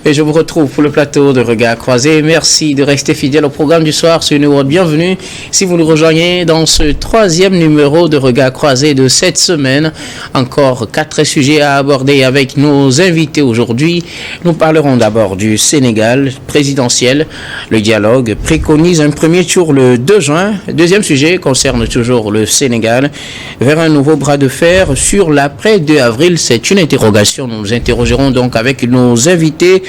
Et je vous retrouve pour le plateau de Regard Croisé. Merci de rester fidèle au programme du soir sur New World. Bienvenue si vous nous rejoignez dans ce 3e numéro de Regard Croisé de cette semaine. Encore 4 sujets à aborder avec nos invités aujourd'hui. Nous parlerons d'abord du Sénégal présidentiel. Le dialogue préconise un premier tour le 2 juin. Deuxième sujet concerne toujours le Sénégal. Vers un nouveau bras de fer sur l'après 2 avril. C'est une interrogation. Nous nous interrogerons donc avec nos invités.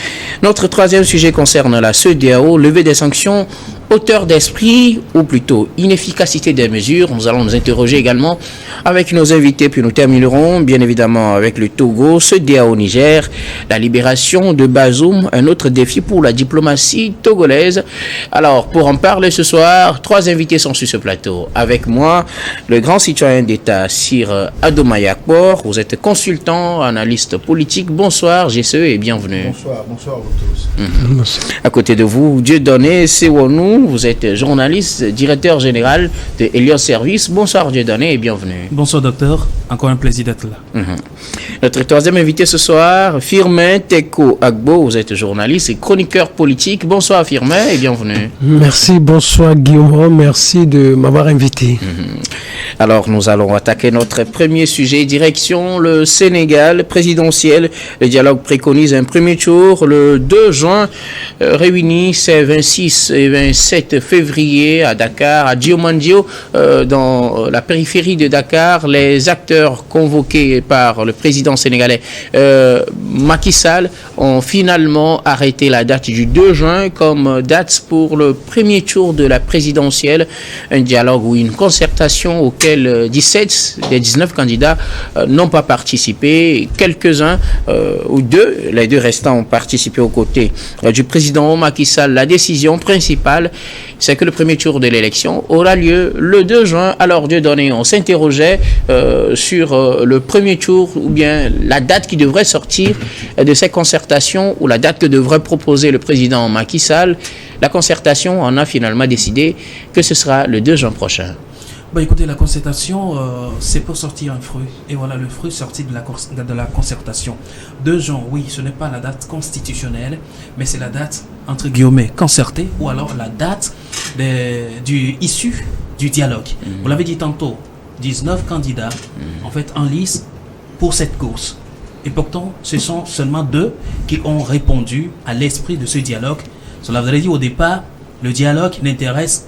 Notre 3e sujet concerne la CEDEAO, levée des sanctions, hauteur d'esprit ou plutôt inefficacité des mesures. Nous allons nous interroger également avec nos invités, puis nous terminerons bien évidemment avec le Togo, CEDEAO Niger, la libération de Bazoum, un autre défi pour la diplomatie togolaise. Alors pour en parler ce soir, 3 invités sont sur ce plateau. Avec moi, le grand citoyen d'État Sir Adomaye Akpor. Vous êtes consultant, analyste politique. Bonsoir GCE et bienvenue. Bonsoir à vous tous. À côté de vous, Dieudonné Sewonou. Vous êtes journaliste, directeur général de Elios Service. Bonsoir Dieudonné et bienvenue. Bonsoir docteur, encore un plaisir d'être là. Notre 3e invité ce soir, Firmin Teko Agbo. Vous êtes journaliste et chroniqueur politique. Bonsoir Firmin et bienvenue. Merci, bonsoir Guillaume, merci de m'avoir invité. Alors nous allons attaquer notre premier sujet, direction le Sénégal présidentiel. Le dialogue préconise un premier tour le 2 juin, réuni ces 26 et 27 février à Dakar, à Diomandio, dans la périphérie de Dakar. Les acteurs convoqués par le président sénégalais Macky Sall ont finalement arrêté la date du 2 juin comme date pour le premier tour de la présidentielle. Un dialogue ou une concertation auquel 17 des 19 candidats n'ont pas participé. Quelques-uns ou les deux restants ont participé aux côtés du président Macky Sall. La décision principale, c'est que le premier tour de l'élection aura lieu le 2 juin. Alors Dieudonné, on s'interrogeait sur le premier tour ou bien la date qui devrait sortir de ces concertations ou la date que devrait proposer le président Macky Sall. La concertation en a finalement décidé que ce sera le 2 juin prochain. Bah écoutez, la concertation, c'est pour sortir un fruit. Et voilà, le fruit sorti de la concertation. 2 juin, oui, ce n'est pas la date constitutionnelle, mais c'est la date, entre guillemets, concertée, ou alors la date issue du dialogue. Vous l'avez dit tantôt, 19 candidats, en fait, en lice pour cette course. Et pourtant, ce sont seulement 2 qui ont répondu à l'esprit de ce dialogue. Cela vous avez dit au départ, le dialogue n'intéresse,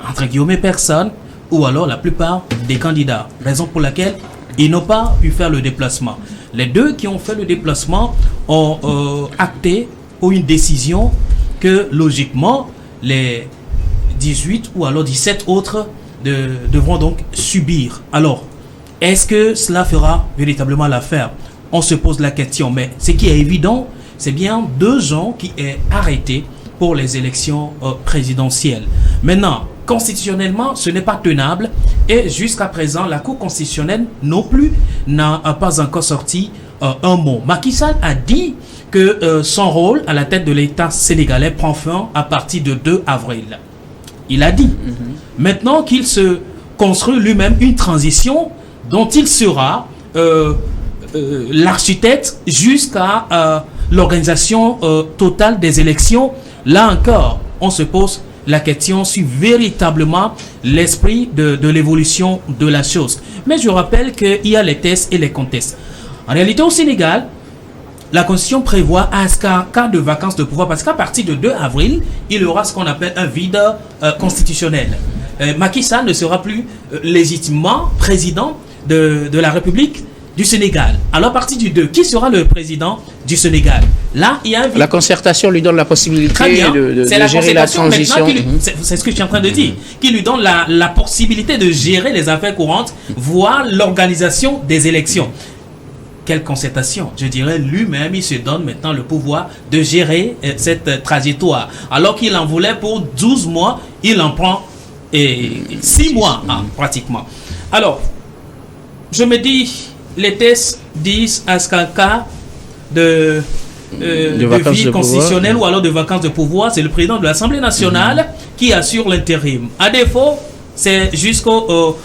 entre guillemets, personne, ou alors la plupart des candidats. Raison pour laquelle ils n'ont pas pu faire le déplacement. Les 2 qui ont fait le déplacement ont acté pour une décision que logiquement les 18 ou alors 17 autres devront donc subir. Alors, est-ce que cela fera véritablement l'affaire? On se pose la question, mais ce qui est évident, c'est bien 2 ans qui est arrêté pour les élections présidentielles. Maintenant, constitutionnellement, ce n'est pas tenable et jusqu'à présent, la Cour constitutionnelle non plus n'a pas encore sorti un mot. Macky Sall a dit que son rôle à la tête de l'État sénégalais prend fin à partir de 2 avril. Il a dit. Maintenant qu'il se construit lui-même une transition dont il sera l'architecte jusqu'à l'organisation totale des élections. Là encore, on se pose la question sur véritablement l'esprit de l'évolution de la chose. Mais je rappelle qu'il y a les tests et les contests. En réalité, au Sénégal, la Constitution prévoit un cas de vacance de pouvoir parce qu'à partir de 2 avril, il y aura ce qu'on appelle un vide constitutionnel. Macky Sall ne sera plus légitimement président de la République du Sénégal. Alors à partir du 2, qui sera le président du Sénégal? Là, il y a la concertation lui donne la possibilité de gérer la transition. C'est ce que je suis en train de dire. Qui lui donne la possibilité de gérer les affaires courantes, voire l'organisation des élections. Quelle concertation? Je dirais lui-même, il se donne maintenant le pouvoir de gérer cette trajectoire. Alors qu'il en voulait pour 12 mois, il en prend 6 mois pratiquement. Alors, je me dis, les tests disent à ce qu'un cas de vie constitutionnelle ou alors de vacances de pouvoir, c'est le président de l'Assemblée nationale qui assure l'intérim. À défaut, c'est jusqu'au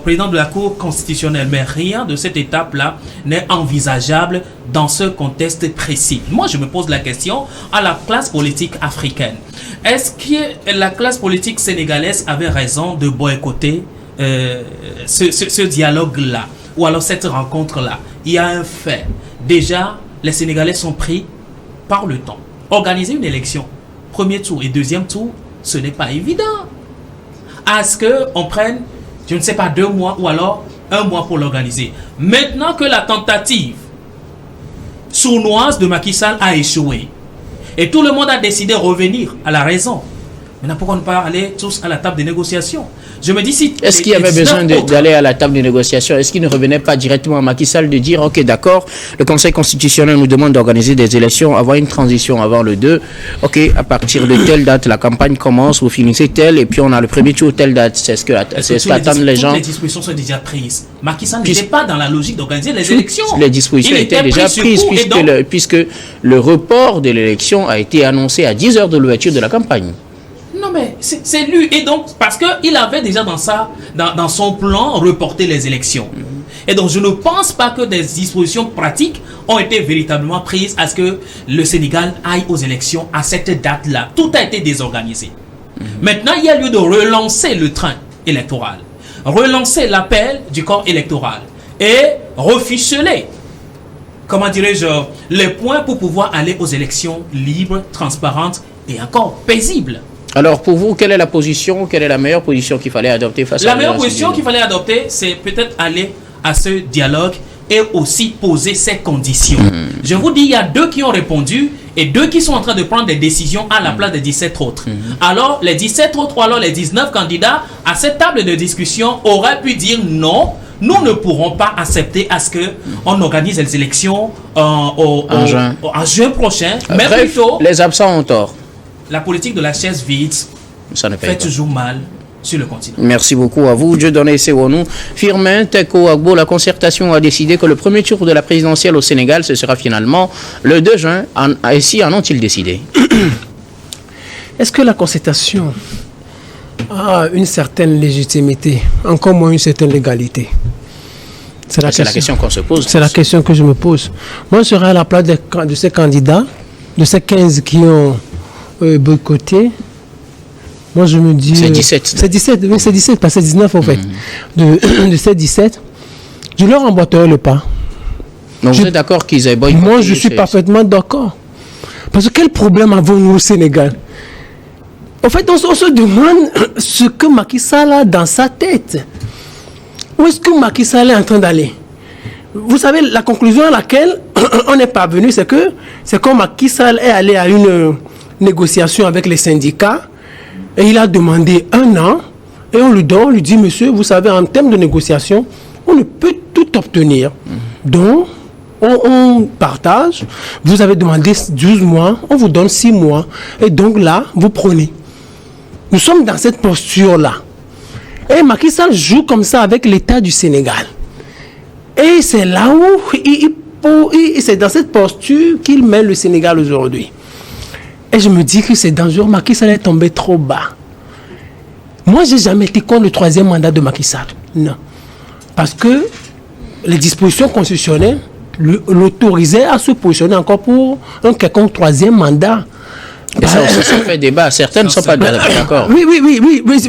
président de la Cour constitutionnelle. Mais rien de cette étape-là n'est envisageable dans ce contexte précis. Moi, je me pose la question à la classe politique africaine. Est-ce que la classe politique sénégalaise avait raison de boycotter ce dialogue-là ou alors cette rencontre-là? Il y a un fait. Déjà, les Sénégalais sont pris par le temps. Organiser une élection, premier tour et deuxième tour, ce n'est pas évident. À ce qu'on prenne, je ne sais pas, 2 mois ou alors 1 mois pour l'organiser. Maintenant que la tentative sournoise de Macky Sall a échoué et tout le monde a décidé de revenir à la raison, maintenant pourquoi ne pas aller tous à la table des négociations? Je me dis si... Est-ce qu'il y avait besoin d'aller à la table des négociations? Est-ce qu'il ne revenait pas directement à Macky Sall de dire, ok, d'accord, le Conseil constitutionnel nous demande d'organiser des élections, avoir une transition avant le 2, ok, à partir de telle date, la campagne commence, vous finissez telle, et puis on a le premier tour, telle date. C'est ce qu'attendent les gens. Toutes les dispositions sont déjà prises. Macky Sall n'était pas dans la logique d'organiser les élections. Les dispositions étaient déjà prises, puisque le report de l'élection a été annoncé à 10 heures de l'ouverture de la campagne. Non mais c'est lui, et donc parce qu'il avait déjà dans son plan reporter les élections. Et donc je ne pense pas que des dispositions pratiques ont été véritablement prises à ce que le Sénégal aille aux élections à cette date-là. Tout a été désorganisé. Maintenant, il y a lieu de relancer le train électoral, relancer l'appel du corps électoral et reficeler, comment dirais-je, les points pour pouvoir aller aux élections libres, transparentes et encore paisibles. Alors, pour vous, quelle est la position, quelle est la meilleure position qu'il fallait adopter face à la meilleure position qu'il fallait adopter, c'est peut-être aller à ce dialogue et aussi poser ses conditions. Je vous dis, il y a 2 qui ont répondu et 2 qui sont en train de prendre des décisions à la place des 17 autres. Alors, les 17 autres ou alors les 19 candidats à cette table de discussion auraient pu dire non. Nous ne pourrons pas accepter à ce qu'on organise les élections en juin prochain. Mais bref, plutôt, les absents ont tort. La politique de la chaise vide fait toujours mal sur le continent. Merci beaucoup à vous. Dieudonné Sewonou. Firmin Teko Agbo, la concertation a décidé que le premier tour de la présidentielle au Sénégal, ce sera finalement le 2 juin. Ainsi en ont-ils décidé? Est-ce que la concertation a une certaine légitimité, encore moins une certaine légalité? C'est la question qu'on se pose. C'est la question que je me pose. Moi, je serai à la place de ces candidats, de ces 15 qui ont boycotté. Moi, je me dis... C'est 17. C'est 17, oui, c'est 17, parce que c'est 19 en fait. De ces 17, je leur emboîterai le pas. Donc vous êtes d'accord qu'ils aient boycotté? Moi, je suis parfaitement d'accord. Parce que quel problème avons-nous au Sénégal? En fait, on se demande ce que Macky Sall a dans sa tête. Où est-ce que Macky Sall est en train d'aller? Vous savez, la conclusion à laquelle on est parvenu, c'est que c'est quand Macky Sall est allé à une négociation avec les syndicats et il a demandé 1 an et on lui dit, monsieur, vous savez, en termes de négociation, on ne peut tout obtenir. Donc, on partage. Vous avez demandé 12 mois, on vous donne 6 mois. Et donc là, vous prenez. Nous sommes dans cette posture-là. Et Macky Sall joue comme ça avec l'État du Sénégal. Et c'est là où c'est dans cette posture qu'il met le Sénégal aujourd'hui. Et je me dis que c'est dangereux. Macky Sall est tombé trop bas. Moi, je n'ai jamais été contre le 3e mandat de Macky Sall. Non. Parce que les dispositions constitutionnelles l'autorisaient à se positionner encore pour un quelconque 3e mandat. Et ça fait débat. Certains ne sont pas d'accord. Oui.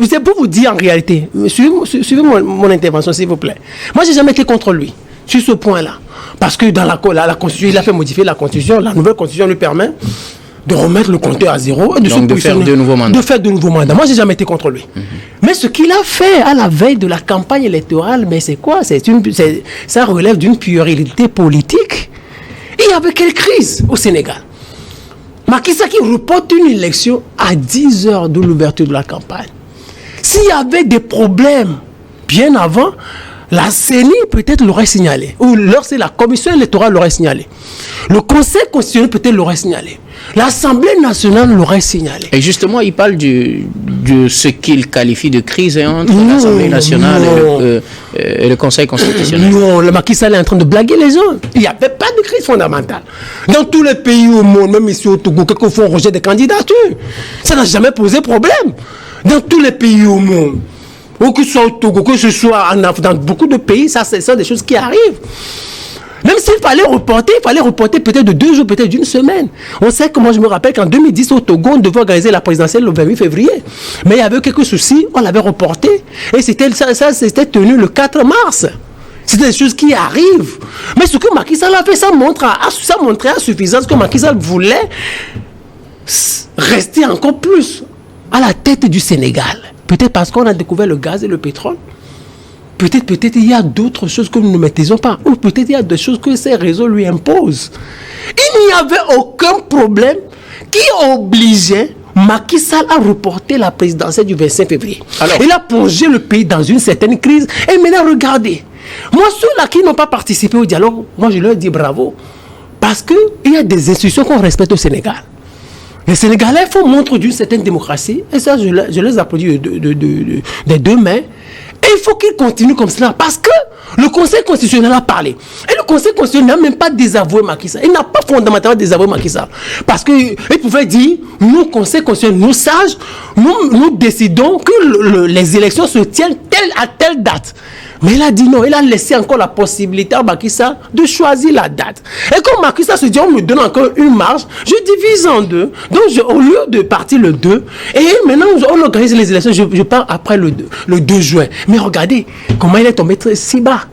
C'est pour vous dire en réalité. Suivez mon intervention, s'il vous plaît. Moi, je n'ai jamais été contre lui sur ce point-là. Parce que dans la Constitution, il a fait modifier la Constitution. La nouvelle Constitution lui permet de remettre le compteur à zéro et de faire de nouveaux mandats. De faire de nouveaux mandats. Moi, je n'ai jamais été contre lui. Mais ce qu'il a fait à la veille de la campagne électorale, mais c'est quoi? Ça relève d'une puérilité politique. Il y avait quelle crise au Sénégal? Macky Sall qui reporte une élection à 10 heures de l'ouverture de la campagne. S'il y avait des problèmes bien avant, la CENI peut-être l'aurait signalé. Ou lorsque la commission électorale l'aurait signalé. Le Conseil constitutionnel peut-être l'aurait signalé. L'Assemblée nationale l'aurait signalé. Et justement, il parle de ce qu'il qualifie de crise entre l'Assemblée nationale et le Conseil constitutionnel. Non, le Macky Sall est en train de blaguer les gens. Il n'y avait pas de crise fondamentale. Dans tous les pays au monde, même ici au Togo, quelqu'un font rejet des candidatures. Ça n'a jamais posé problème. Dans tous les pays au monde. ou que ce soit au Togo, que ce soit dans beaucoup de pays, ça, ce sont des choses qui arrivent. Même s'il fallait reporter peut-être de 2 jours, peut-être d'une semaine. On sait que moi, je me rappelle qu'en 2010, au Togo, on devait organiser la présidentielle le 28 février. Mais il y avait quelques soucis, on l'avait reporté. Et c'était tenu le 4 mars. C'est des choses qui arrivent. Mais ce que Macky Sall a fait, ça montrait à suffisance que Macky Sall voulait rester encore plus à la tête du Sénégal. Peut-être parce qu'on a découvert le gaz et le pétrole. Peut-être il y a d'autres choses que nous ne maîtrisons pas. Ou peut-être il y a des choses que ces réseaux lui imposent. Il n'y avait aucun problème qui obligeait Macky Sall à reporter la présidentielle du 25 février. Alors, il a plongé le pays dans une certaine crise. Et maintenant, regardez. Moi, ceux-là qui n'ont pas participé au dialogue, moi, je leur dis bravo. Parce qu'il y a des institutions qu'on respecte au Sénégal. Les Sénégalais font montre d'une certaine démocratie. Et ça, je les applaudis des 2 mains. Et il faut qu'il continue comme cela parce que le Conseil constitutionnel a parlé. Et le Conseil constitutionnel n'a même pas désavoué Macky Sall. Il n'a pas fondamentalement désavoué Macky Sall. Parce qu'il pouvait dire, nous, Conseil constitutionnel, nous sages, nous décidons que les élections se tiennent à telle date. Mais il a dit non, il a laissé encore la possibilité à Macky Sall de choisir la date. Et comme Macky Sall se dit, on me donne encore une marge, je divise en 2. Donc, au lieu de partir le 2, et maintenant, on organise les élections, je pars après le 2 juin. Mais regardez, comment il est tombé si bas.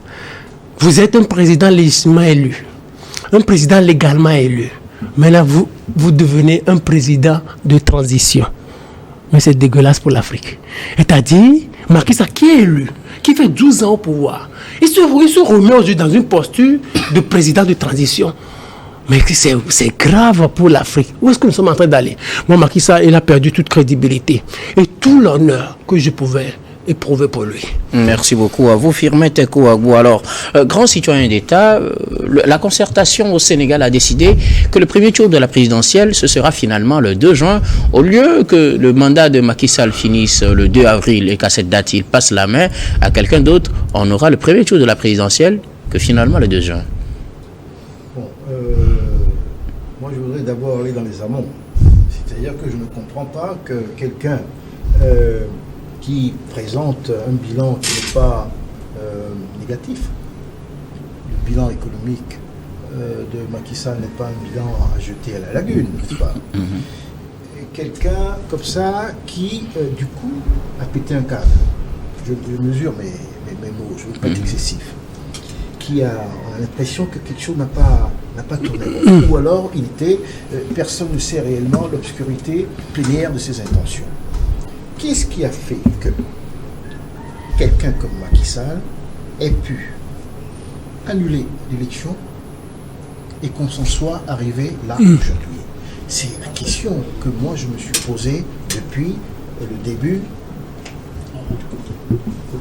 Vous êtes un président légitimement élu, un président légalement élu. Maintenant, vous devenez un président de transition. Mais c'est dégueulasse pour l'Afrique. C'est-à-dire, Macky Sall qui est élu, qui fait 12 ans au pouvoir, il se remet aujourd'hui dans une posture de président de transition. Mais c'est grave pour l'Afrique. Où est-ce que nous sommes en train d'aller? Moi, Macky Sall, il a perdu toute crédibilité. Et tout l'honneur que je pouvais éprouvé pour lui. Merci beaucoup à vous, Firmin Tekou Agbou. Alors, grand citoyen d'État, la concertation au Sénégal a décidé que le premier tour de la présidentielle, ce sera finalement le 2 juin. Au lieu que le mandat de Macky Sall finisse le 2 avril et qu'à cette date, il passe la main à quelqu'un d'autre, on aura le premier tour de la présidentielle que finalement le 2 juin. Bon, moi je voudrais d'abord aller dans les amont. C'est-à-dire que je ne comprends pas que quelqu'un qui présente un bilan qui n'est pas négatif. Le bilan économique de Macky Sall n'est pas un bilan à jeter à la lagune, n'est-ce pas? Et quelqu'un comme ça qui, du coup, a pété un câble. Je mesure mes mots, je ne veux pas être excessif. Qui on a l'impression que quelque chose n'a pas tourné. Ou alors, personne ne sait réellement l'obscurité plénière de ses intentions. Qu'est-ce qui a fait que quelqu'un comme Macky Sall ait pu annuler l'élection et qu'on s'en soit arrivé là aujourd'hui? C'est la question que moi je me suis posée depuis le début.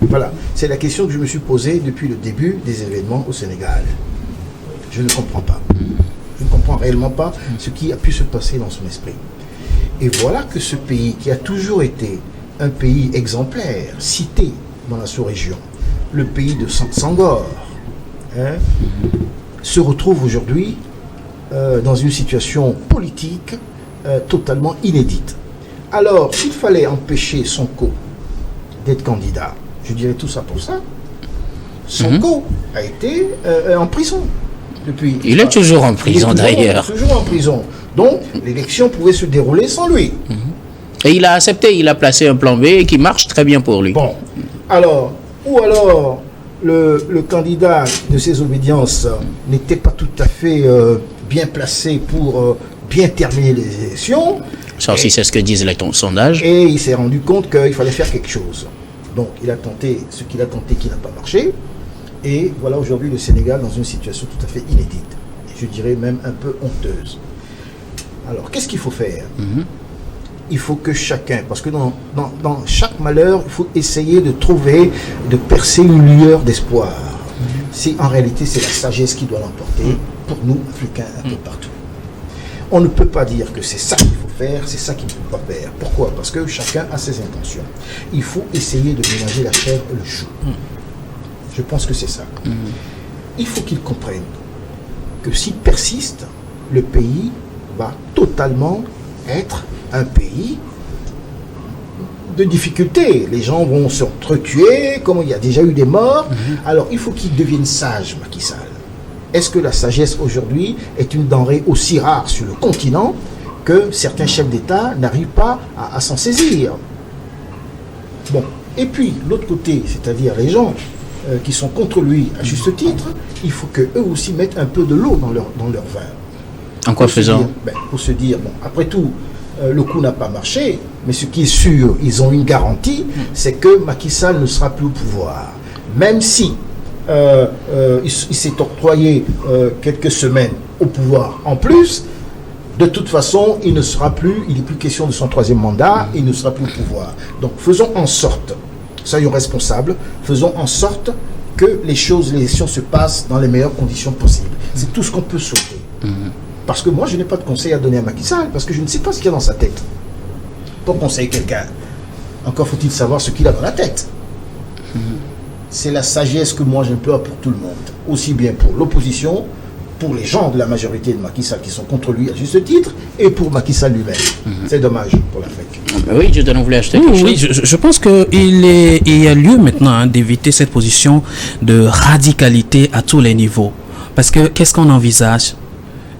Voilà, c'est la question que je me suis posée depuis le début des événements au Sénégal. Je ne comprends pas. Je ne comprends réellement pas ce qui a pu se passer dans son esprit. Et voilà que ce pays, qui a toujours été un pays exemplaire, cité dans la sous-région, le pays de Senghor, se retrouve aujourd'hui dans une situation politique totalement inédite. Alors, s'il fallait empêcher Sonko d'être candidat, je dirais tout ça pour ça, Sonko a été en prison depuis. Il est toujours en prison d'ailleurs. Toujours en prison. Donc, l'élection pouvait se dérouler sans lui. Et il a accepté, il a placé un plan B qui marche très bien pour lui. Bon, alors, ou alors, le candidat de ses obédiences n'était pas tout à fait bien placé pour bien terminer les élections. Ça aussi, c'est ce que disent les sondages. Et il s'est rendu compte qu'il fallait faire quelque chose. Donc, il a tenté ce qu'il a tenté qui n'a pas marché. Et voilà aujourd'hui le Sénégal dans une situation tout à fait inédite. Et je dirais même un peu honteuse. Alors, qu'est-ce qu'il faut faire? Il faut que chacun, parce que dans chaque malheur, il faut essayer de trouver, de percer une lueur d'espoir. Si en réalité c'est la sagesse qui doit l'emporter, pour nous, Africains, un peu partout. On ne peut pas dire que c'est ça qu'il faut faire, c'est ça qu'il ne faut pas faire. Pourquoi? Parce que chacun a ses intentions. Il faut essayer de ménager la chèvre et le chou. Je pense que c'est ça. Il faut qu'ils comprennent que s'ils persistent, le pays va totalement être un pays de difficultés. Les gens vont s'entretuer, comme il y a déjà eu des morts. Alors, il faut qu'il devienne sage, Macky Sall. Est-ce que la sagesse aujourd'hui est une denrée aussi rare sur le continent que certains chefs d'État n'arrivent pas à s'en saisir? Bon. Et puis, l'autre côté, c'est-à-dire les gens qui sont contre lui à juste titre, il faut qu'eux aussi mettent un peu de l'eau dans leur vin. En quoi faisant? Pour se dire, bon, après tout, le coup n'a pas marché, mais ce qui est sûr, ils ont une garantie, c'est que Macky Sall ne sera plus au pouvoir. Même si il s'est octroyé quelques semaines au pouvoir en plus, de toute façon, il n'est plus question de son troisième mandat, il ne sera plus au pouvoir. Donc faisons en sorte, soyons responsables, faisons en sorte que les élections se passent dans les meilleures conditions possibles. C'est tout ce qu'on peut souhaiter. Parce que moi, je n'ai pas de conseil à donner à Macky Sall, parce que je ne sais pas ce qu'il y a dans sa tête. Pour conseiller quelqu'un, encore faut-il savoir ce qu'il a dans la tête. C'est la sagesse que moi j'implore pour tout le monde, aussi bien pour l'opposition, pour les gens de la majorité de Macky Sall qui sont contre lui à juste titre, et pour Macky Sall lui-même. C'est dommage pour l'Afrique. Oui, je voulais acheter quelque chose. Oui, je pense qu'il y a lieu maintenant d'éviter cette position de radicalité à tous les niveaux. Parce que qu'est-ce qu'on envisage?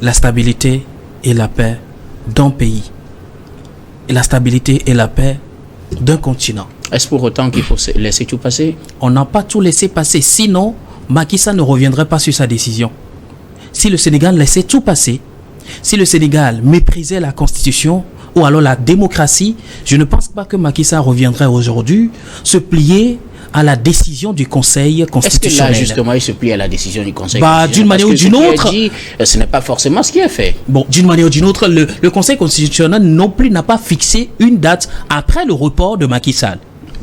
La stabilité et la paix d'un pays. Et la stabilité et la paix d'un continent. Est-ce pour autant qu'il faut laisser tout passer? On n'a pas tout laissé passer. Sinon, Macky Sall ne reviendrait pas sur sa décision. Si le Sénégal laissait tout passer, si le Sénégal méprisait la Constitution ou alors la démocratie, je ne pense pas que Macky Sall reviendrait aujourd'hui se plier à la décision du Conseil constitutionnel. Est-ce que là, justement, il se plie à la décision du Conseil constitutionnel? D'une manière ou d'une autre. Ce n'est pas forcément ce qui est fait. Bon, d'une manière ou d'une autre, le Conseil constitutionnel non plus n'a pas fixé une date après le report de Macky Sall.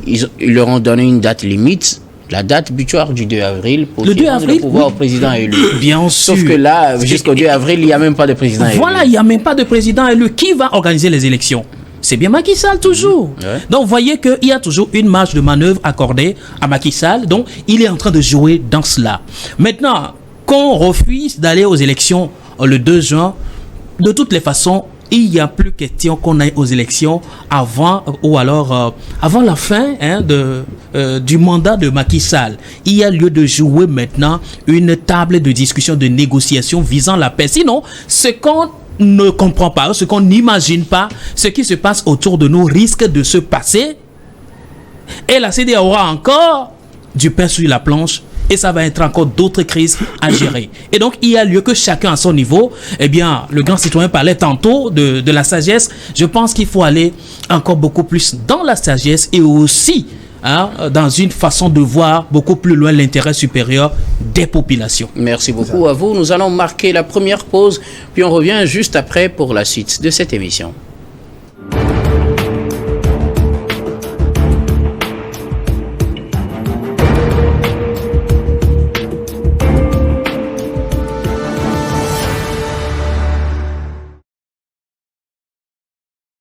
Ils leur ont donné une date limite, la date butoir du 2 avril pour le 2 avril, le pouvoir au président élu. Bien sûr. Sauf que là, jusqu'au 2 avril, il n'y a même pas de président élu. Voilà, il n'y a même pas de président élu. Qui va organiser les élections? C'est bien Macky Sall toujours. Ouais. Donc, vous voyez qu'il y a toujours une marge de manœuvre accordée à Macky Sall. Donc, il est en train de jouer dans cela. Maintenant, qu'on refuse d'aller aux élections le 2 juin, de toutes les façons, il n'y a plus question qu'on aille aux élections avant ou alors avant la fin du mandat de Macky Sall. Il y a lieu de jouer maintenant une table de discussion, de négociation visant la paix. Sinon, ce qu'on ne comprend pas, ce qu'on n'imagine pas, ce qui se passe autour de nous risque de se passer. Et la CEDEAO aura encore du pain sur la planche. Et ça va être encore d'autres crises à gérer. Et donc, il y a lieu que chacun à son niveau, eh bien, le grand citoyen parlait tantôt de la sagesse. Je pense qu'il faut aller encore beaucoup plus dans la sagesse et aussi dans une façon de voir beaucoup plus loin l'intérêt supérieur des populations. Merci beaucoup à vous. Nous allons marquer la première pause, puis on revient juste après pour la suite de cette émission.